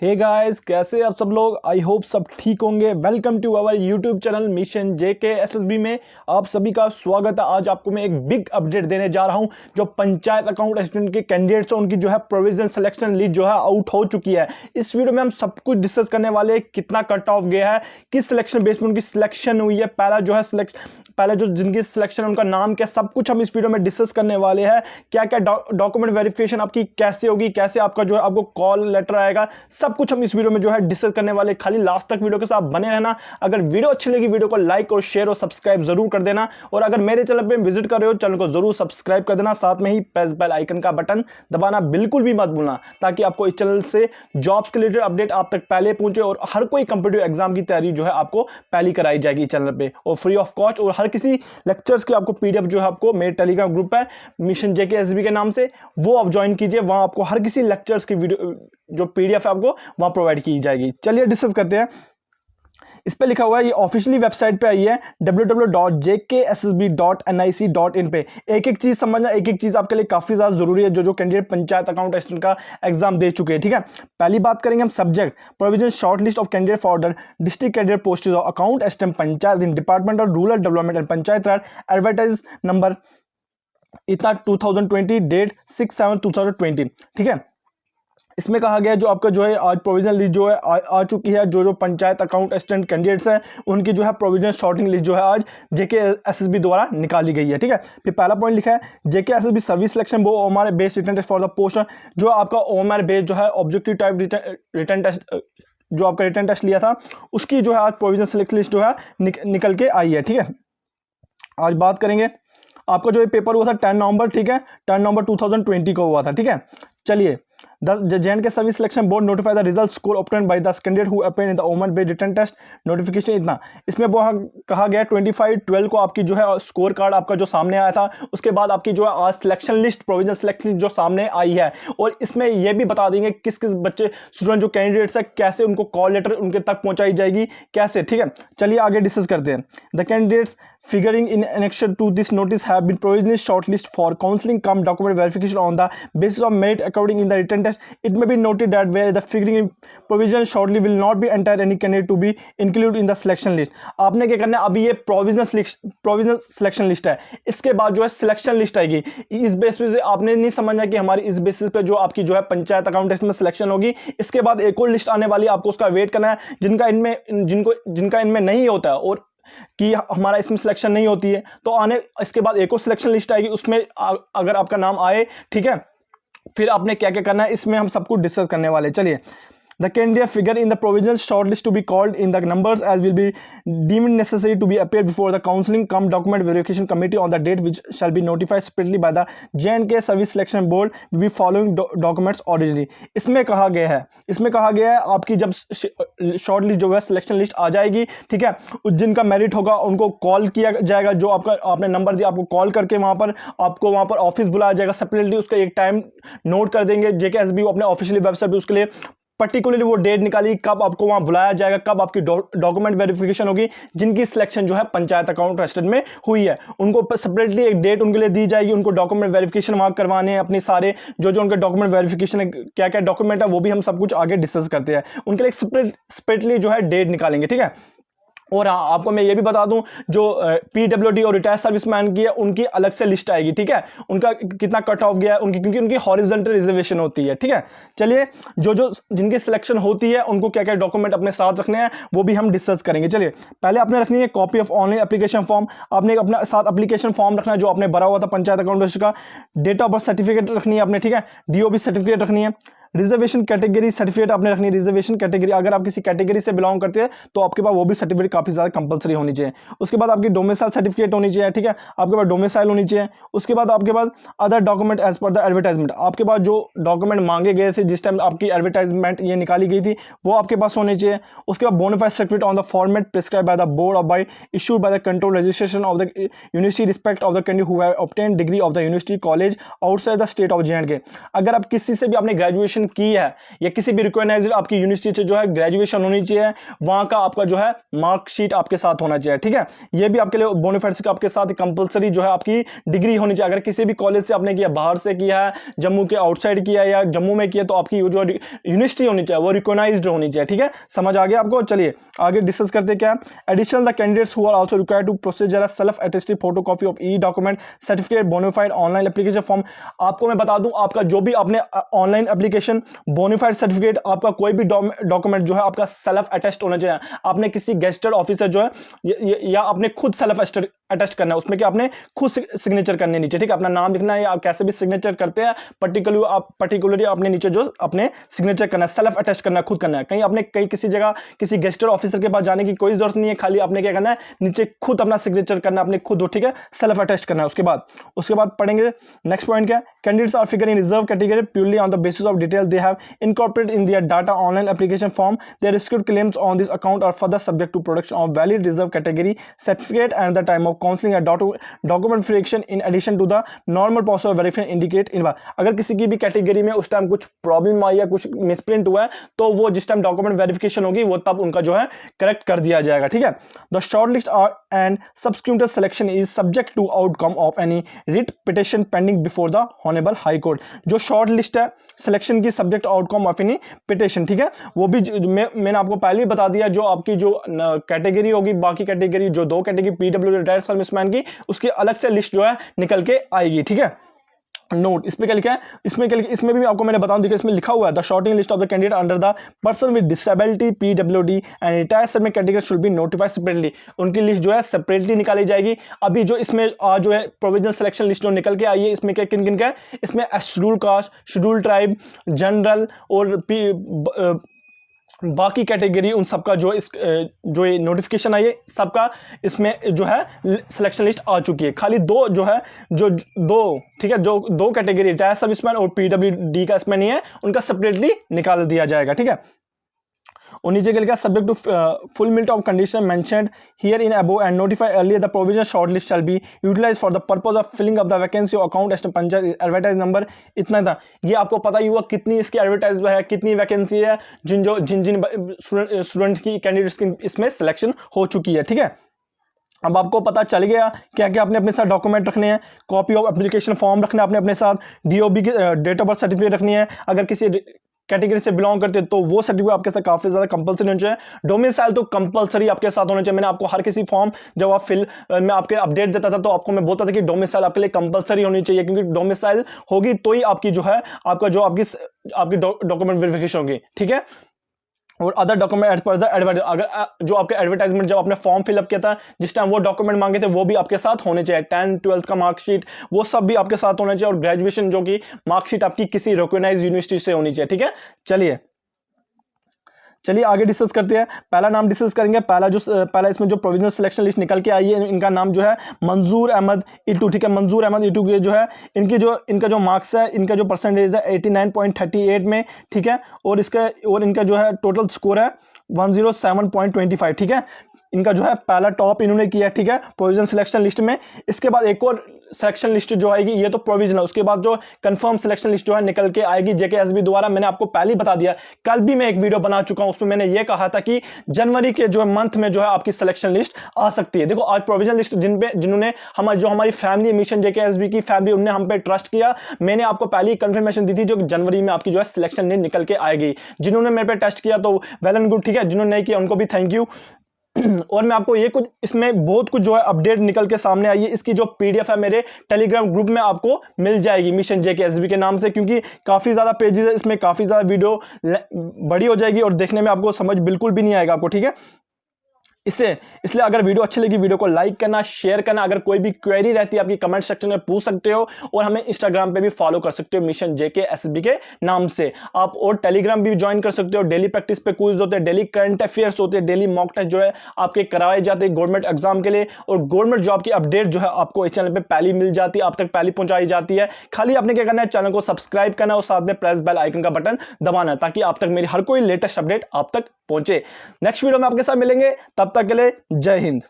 Hey guys, कैसे आप सब लोग। आई होप सब ठीक होंगे। Welcome to our YouTube channel mission JK SSB में आप सभी का स्वागत है। आज आपको मैं एक बिग अपडेट देने जा रहा हूं। जो पंचायत अकाउंट असिस्टेंट के कैंडिडेट्स हैं उनकी जो है प्रोविजनल सिलेक्शन लिस्ट जो है आउट हो चुकी है। इस वीडियो में हम सब कुछ डिस्कस करने वाले हैं। कितना कट ऑफ गया है, किस सिलेक्शन बेस पर उनकी सिलेक्शन हुई है, पहले जो जिनकी सिलेक्शन उनका नाम क्या, सब कुछ हम इस वीडियो में डिस्कस करने वाले हैं। क्या क्या डॉक्यूमेंट वेरिफिकेशन आपकी कैसे होगी, कैसे आपका जो है आपको कॉल लेटर आएगा, सब कुछ हम इस वीडियो में जो है डिस्कस करने वाले। खाली लास्ट तक वीडियो के साथ बने रहना। अगर वीडियो अच्छी लगी वीडियो को लाइक और शेयर और सब्सक्राइब जरूर कर देना। और अगर मेरे चैनल पे विजिट कर रहे हो चैनल को जरूर सब्सक्राइब कर देना। साथ में ही प्रेस बेल आइकन का बटन दबाना बिल्कुल भी मत भूलना, ताकि आपको इस चैनल से जॉब्स के रिलेटेड अपडेट आप तक पहले पहुंचे और हर कोई कंपीटिटिव एग्जाम की तैयारी जो है आपको पहली कराई जाएगी चैनल पे, और फ्री ऑफ कॉस्ट। और हर किसी लेक्चर्स की आपको पीडीएफ जो है आपको मेरे टेलीग्राम ग्रुप है मिशन जेके एसबी के नाम से, वो आप ज्वाइन कीजिए। वहां आपको हर किसी लेक्चर्स की वीडियो जो पीडीएफ है आपको वहां प्रोवाइड की जाएगी। चलिए डिस्कस करते हैं। इस पे लिखा हुआ है, ये ऑफिशियली वेबसाइट पे आई है www.jksssb.nic.in पे। एक एक चीज समझना, एक एक चीज आपके लिए काफी ज्यादा जरूरी है जो कैंडिडेट पंचायत अकाउंट असिस्टेंट का एग्जाम दे चुके हैं। ठीक है, पहली बात करेंगे हम subject provision short list of candidate for the district candidate post of account assistant panchayat in department of rural development and panchayat Raj, advertise number इतना 2020, डेट 6/7/2020। ठीक है, इसमें कहा गया जो आपका जो है आज प्रोविजनल लिस्ट जो है आ चुकी है। जो पंचायत अकाउंट असिस्टेंट कैंडिडेट्स हैं उनकी जो है प्रोविजनल शॉर्टिंग लिस्ट जो है आज जेके एसएसबी द्वारा निकाली गई है। ठीक है, फिर पहला पॉइंट लिखा है जेके एसएसबी सर्विस सिलेक्शन वो OMR based written test for the post. जो आपका ओएमआर बेस्ड जो है ऑब्जेक्टिव टाइप रिटन टेस्ट जो आपका रिटन टेस्ट लिया था उसकी जो है आज प्रोविजनल सिलेक्ट लिस्ट जो है निकल के आई है। ठीक है, आज बात करेंगे आपका जो ये पेपर हुआ था 10 नवंबर। ठीक है, 10 नवंबर 2020 को हुआ था। ठीक है, चलिए The J&K Service Selection Board notify the result score obtained by the candidate who appeared in the OMR based written test notification। इतना इसमें वो कहा गया 25/12 को आपकी जो है स्कोर कार्ड आपका जो सामने आया था। उसके बाद आपकी जो है आज selection list provisional selection list जो सामने आई है, और इसमें यह भी बता देंगे किस किस बच्चे स्टूडेंट जो कैंडिडेट्स है कैसे उनको कॉल लेटर उनके तक पहुंचाई जाएगी कैसे। ठीक है, चलिए आगे डिस्कस करते हैं। The candidates figuring in annexure to this notice have been provisionally shortlisted for counseling cum document verification on the basis of merit according in the written test. It may be noted that where the figuring in provisional shortly will not be enter any candidate to be included in the selection list। आपने क्या करना है, अभी ये provisional selection list है, इसके बाद जो है सिलेक्शन लिस्ट आएगी। इस बेसिस पे आपने नहीं समझना कि हमारी इस बेसिस पे जो आपकी जो है पंचायत अकाउंट में सिलेक्शन होगी। इसके बाद एक और लिस्ट आने वाली है, आपको उसका वेट करना है। जिनका इनमें नहीं होता है और कि हमारा इसमें सिलेक्शन नहीं होती है तो आने इसके बाद एक और सिलेक्शन लिस्ट आएगी, उसमें अगर आपका नाम आए, ठीक है, फिर आपने क्या क्या करना है इसमें हम सब कुछ डिस्कस करने वाले। चलिए, the candidate figure in the provisional shortlist to be called in the numbers as will be deemed necessary to be appeared before the counseling cum document verification committee on the date which shall be notified separately by the J&K Service Selection Board will be following documents originally। इसमें कहा गया है आपकी जब short list जो है selection list आ जाएगी, ठीक है, जिनका मेरिट होगा उनको कॉल किया जाएगा। जो आपने नंबर दिया आपको कॉल करके आपको वहाँ पर ऑफिस बुलाया जाएगा सेपरेटली। उसका एक टाइम नोट कर देंगे जेकेएसबी अपने ऑफिशियली वेबसाइट पर, उसके लिए पर्टिकुलरली वो डेट निकाली कब आपको वहां बुलाया जाएगा, कब आपकी डॉक्यूमेंट वेरिफिकेशन होगी। जिनकी सिलेक्शन जो है पंचायत अकाउंट असिस्टेंट में हुई है उनको सेपरेटली एक डेट उनके लिए दी जाएगी। उनको डॉक्यूमेंट वेरिफिकेशन वहां करवाने हैं अपने सारे जो उनके डॉक्यूमेंट वेरिफिकेशन है, क्या क्या डॉक्यूमेंट है वो भी हम सब कुछ आगे डिस्कस करते हैं। उनके लिए सेपरेटली जो है डेट निकालेंगे। ठीक है, और हाँ आपको मैं ये भी बता दूं जो पीडब्ल्यूडी और रिटायर्ड सर्विसमैन की है उनकी अलग से लिस्ट आएगी। ठीक है, उनका कितना कट ऑफ गया है क्योंकि उनकी हॉरिजॉन्टल रिजर्वेशन होती है। ठीक है, चलिए जिनकी सिलेक्शन होती है उनको क्या क्या डॉक्यूमेंट अपने साथ रखने हैं वो भी हम डिस्कस करेंगे। चलिए, पहले आपने रखनी है copy of online application form. आपने अपने साथ एप्लीकेशन फॉर्म रखना है जो आपने भरा हुआ था पंचायत अकाउंट का। डेट ऑफ बर्थ सर्टिफिकेट रखनी है आपने। ठीक है, डीओबी सर्टिफिकेट रखनी है। रिजर्वेशन कैटेगरी सर्टिफिकेट आपने रखनी है। रिजर्वेशन कैटेगरी अगर आप किसी कैटेगरी से बिलोंग करते हैं तो आपके पास वो भी सर्टिफिकेट काफी ज्यादा कंपलसरी होनी चाहिए। उसके बाद आपकी डोमिसाइल सर्टिफिकेट होनी चाहिए। ठीक है, आपके पास डोमिसाइल होनी चाहिए। उसके बाद आपके पास other document as per the advertisement, आपके पास जो डॉक्यूमेंट मांगे गए थे जिस टाइम आपकी एडवर्टाइजमेंट ये निकाली गई थी वो आपके पास होने चाहिए। उसके बाद bonafide certificate on the format prescribe by the board और by issued by the control registration of the university respect of the candidate who have obtained degree of the university college outside the state of J&K। अगर आप किसी से भी आपने graduation graduation की है या किसी भी रिकॉग्नाइज्ड आपकी यूनिवर्सिटी से जो है ग्रेजुएशन होनी चाहिए, वहां का आपका जो है मार्कशीट आपके साथ होना चाहिए, ठीक है। ये भी आपके लिए बोनाफाइड आपके साथ कंपलसरी जो है आपकी डिग्री होनी चाहिए। अगर किसी भी कॉलेज से आपने किया, बाहर से किया है, जम्मू के आउटसाइड किया या जम्मू में किया, तो आपकी जो यूनिवर्सिटी होनी चाहिए वो रिकॉग्नाइज्ड होनी चाहिए, ठीक है। समझ आ गया आपको। चलिए आगे डिस्कस करते हैं क्या। Additional the candidates who are also required to process self attested photocopy of e document certificate bona fide online application form. आपको मैं बता दूं, आपका जो भी आपने ऑनलाइन एप्लीकेशन बोनाफाइड सर्टिफिकेट, आपका कोई भी डॉक्यूमेंट जो है आपका सेल्फ अटेस्ट होना चाहिए। आपने किसी गेस्टेड ऑफिसर जो है या आपने खुद सेल्फ अटेस्ट करना है, उसमें कि आपने खुद सिग्नेचर करने नीचे, ठीक है। अपना नाम लिखना है, आप कैसे भी सिग्नेचर करते हैं, पर्टिकुलरली आपने नीचे जो अपने सिग्नेचर करना है, सेल्फ अटेस्ट करना है, खुद करना है। कहीं आपने किसी जगह किसी गेस्टेड ऑफिसर के पास जाने की कोई जरूरत नहीं है, खाली आपने क्या करना है, नीचे खुद अपना सिग्नेचर करना है, अपने खुद, ठीक है, सेल्फ अटेस्ट करना है। उसके बाद पढ़ेंगे नेक्स्ट पॉइंट क्या है। Candidates are figure in reserve category purely on the basis of detail they have incorporated in their data online application form. Their risked claims on this account are further subject to production of valid reserve category certificate and the time of counselling and document verification in addition to the normal process of verification indicate in. अगर किसी की भी category में उस time कुछ problem आई या कुछ misprint हुआ है, तो वो जिस टाइम डॉक्यूमेंट वेरिफिकेशन होगी वो तब उनका जो है करेक्ट कर दिया जाएगा, ठीक है। The short list and subsequent selection is subject to outcome of any writ petition pending before the honourable high court. जो शॉर्ट लिस्ट है सिलेक्शन की, subject outcome of any petition, ठीक है, वो भी मैंने आपको पहले ही बता दिया। जो आपकी जो कैटेगरी होगी, बाकी कैटेगरी जो 2 कैटेगरी पीडब्ल्यू रिटायर्ड सर्विसमैन की, उसकी अलग से लिस्ट जो है निकल के आएगी, ठीक है। नोट इस पे क्या लिखा है, इसमें भी आपको मैंने बताऊं, देखिए इसमें लिखा हुआ है the shorting list of the candidate under the person with disability PWD and retired serviceman category should be notified separately. उनकी लिस्ट जो है सेपरेटली निकाली जाएगी। अभी जो इसमें जो है प्रोविजनल सिलेक्शन लिस्ट जो निकल के आई है, इसमें क्या किन किन का है, इसमें schedule caste, schedule tribe, general और बाकी कैटेगरी, उन सबका जो जो ये नोटिफिकेशन आई है सबका इसमें जो है सिलेक्शन लिस्ट आ चुकी है। खाली दो जो है ठीक है, जो 2 कैटेगरी रिटायर्ड सर्विसमैन और पीडब्ल्यूडी का इसमें नहीं है, उनका सेपरेटली निकाल दिया जाएगा, ठीक है। और नीचे के लिखा subject to fulfilment of condition mentioned here in above and notify earlier the provisional shortlist shall be utilized for the purpose of filling of the vacancy account at panchayat advertise number. इतना था, ये आपको पता ही हुआ कितनी इसकी एडवर्टाइज है, कितनी वैकेंसी है, जिन स्टूडेंट्स की, कैंडिडेट्स की इसमें सिलेक्शन हो चुकी है, ठीक है। अब आपको पता चल गया क्या क्या आपने अपने साथ डॉक्यूमेंट रखने हैं, कॉपी ऑफ एप्लीकेशन फॉर्म रखना है आपने अपने साथ, डीओबी की डेट ऑफ बर्थ सर्टिफिकेट रखनी है, अगर किसी कैटेगरी से बिलोंग करते हैं तो वो सर्टिफिकेट आपके साथ काफी ज्यादा कंपलसरी होना चाहिए। डोमिसाइल तो कंपलसरी आपके साथ होना चाहिए। मैंने आपको हर किसी फॉर्म जब आप मैं आपके अपडेट देता था तो आपको मैं बोलता था कि डोमिसाइल आपके लिए कंपलसरी होनी चाहिए, क्योंकि डोमिसाइल होगी तो ही आपकी जो है आपका जो आपकी डॉक्यूमेंट वेरिफिकेशन होगी, ठीक है। और अदर डॉक्यूमेंट अगर जो आपके एडवर्टाइजमेंट जब आपने फॉर्म फिलअप किया था, जिस टाइम वो डॉक्यूमेंट मांगे थे, वो भी आपके साथ होने चाहिए। 10th 12th का मार्कशीट, वो सब भी आपके साथ होना चाहिए। और ग्रेजुएशन जो कि मार्कशीट आपकी किसी रिकॉग्नाइज्ड यूनिवर्सिटी से होनी चाहिए, ठीक है। चलिए आगे डिस्कस करते हैं। पहला नाम डिस्कस करेंगे। पहला इसमें जो प्रोविजनल सिलेक्शन लिस्ट निकल के आई है, इनका नाम जो है मंजूर अहमद इटू, ठीक है। मंजूर अहमद इटू के जो है इनका जो मार्क्स है, इनका जो परसेंटेज है 89.38 में, ठीक है। और इनका जो है टोटल स्कोर है 107.25, ठीक है। इनका जो है पहला टॉप इन्होंने किया, ठीक है, प्रोविजनल सिलेक्शन लिस्ट में। इसके बाद एक और सिलेक्शन लिस्ट जो आएगी, ये तो प्रोविजनल, उसके बाद जो कंफर्म सिलेक्शन लिस्ट जो है निकल के आएगी जेकेएसबी द्वारा। मैंने आपको पहले ही बता दिया, कल भी मैं एक वीडियो बना चुका हूं, उसमें मैंने ये कहा था कि जनवरी के जो है मंथ में जो है आपकी सिलेक्शन लिस्ट आ सकती है। देखो आज प्रोविजनल लिस्ट जिन्होंने हमारी फैमिली मिशन जेकेएसबी की फैमिली, उन्होंने हम पे ट्रस्ट किया, मैंने आपको पहले ही कंफर्मेशन दी थी जो जनवरी में आपकी जो है सिलेक्शन लिस्ट निकल के आएगी। जिन्होंने मेरे पे टेस्ट किया तो वेल एंड गुड, ठीक है। जिन्होंने नहीं किया उनको भी थैंक यू। और मैं आपको ये कुछ इसमें बहुत कुछ जो है अपडेट निकल के सामने आई है। इसकी जो पीडीएफ है मेरे टेलीग्राम ग्रुप में आपको मिल जाएगी मिशन जेकेएसबी के नाम से, क्योंकि काफ़ी ज़्यादा पेजेस है, इसमें काफ़ी ज़्यादा वीडियो बड़ी हो जाएगी और देखने में आपको समझ बिल्कुल भी नहीं आएगा आपको, ठीक है। इसलिए अगर वीडियो अच्छी लगी, वीडियो को लाइक करना, शेयर करना। अगर कोई भी क्वेरी रहती है आपकी कमेंट सेक्शन में पूछ सकते हो, और हमें इंस्टाग्राम पे भी फॉलो कर सकते हो मिशन जेकेएसबी के नाम से आप। और टेलीग्राम भी ज्वाइन कर सकते हो। डेली प्रैक्टिस पे क्विज होते हैं, डेली करंट अफेयर्स होते हैं, डेली मॉक टेस्ट जो है आपके कराए जाते हैं गवर्नमेंट एग्जाम के लिए। और गवर्नमेंट जॉब की अपडेट जो है आपको इस चैनल पर पहली मिल जाती है, आप तक पहली पहुंचाई जाती है। खाली आपने क्या करना है, चैनल को सब्सक्राइब करना और साथ में प्रेस बेल आइकन का बटन दबाना, ताकि आप तक मेरी हर कोई लेटेस्ट अपडेट आप तक पहुंचे। नेक्स्ट वीडियो में आपके साथ मिलेंगे, तब तक के लिए जय हिंद।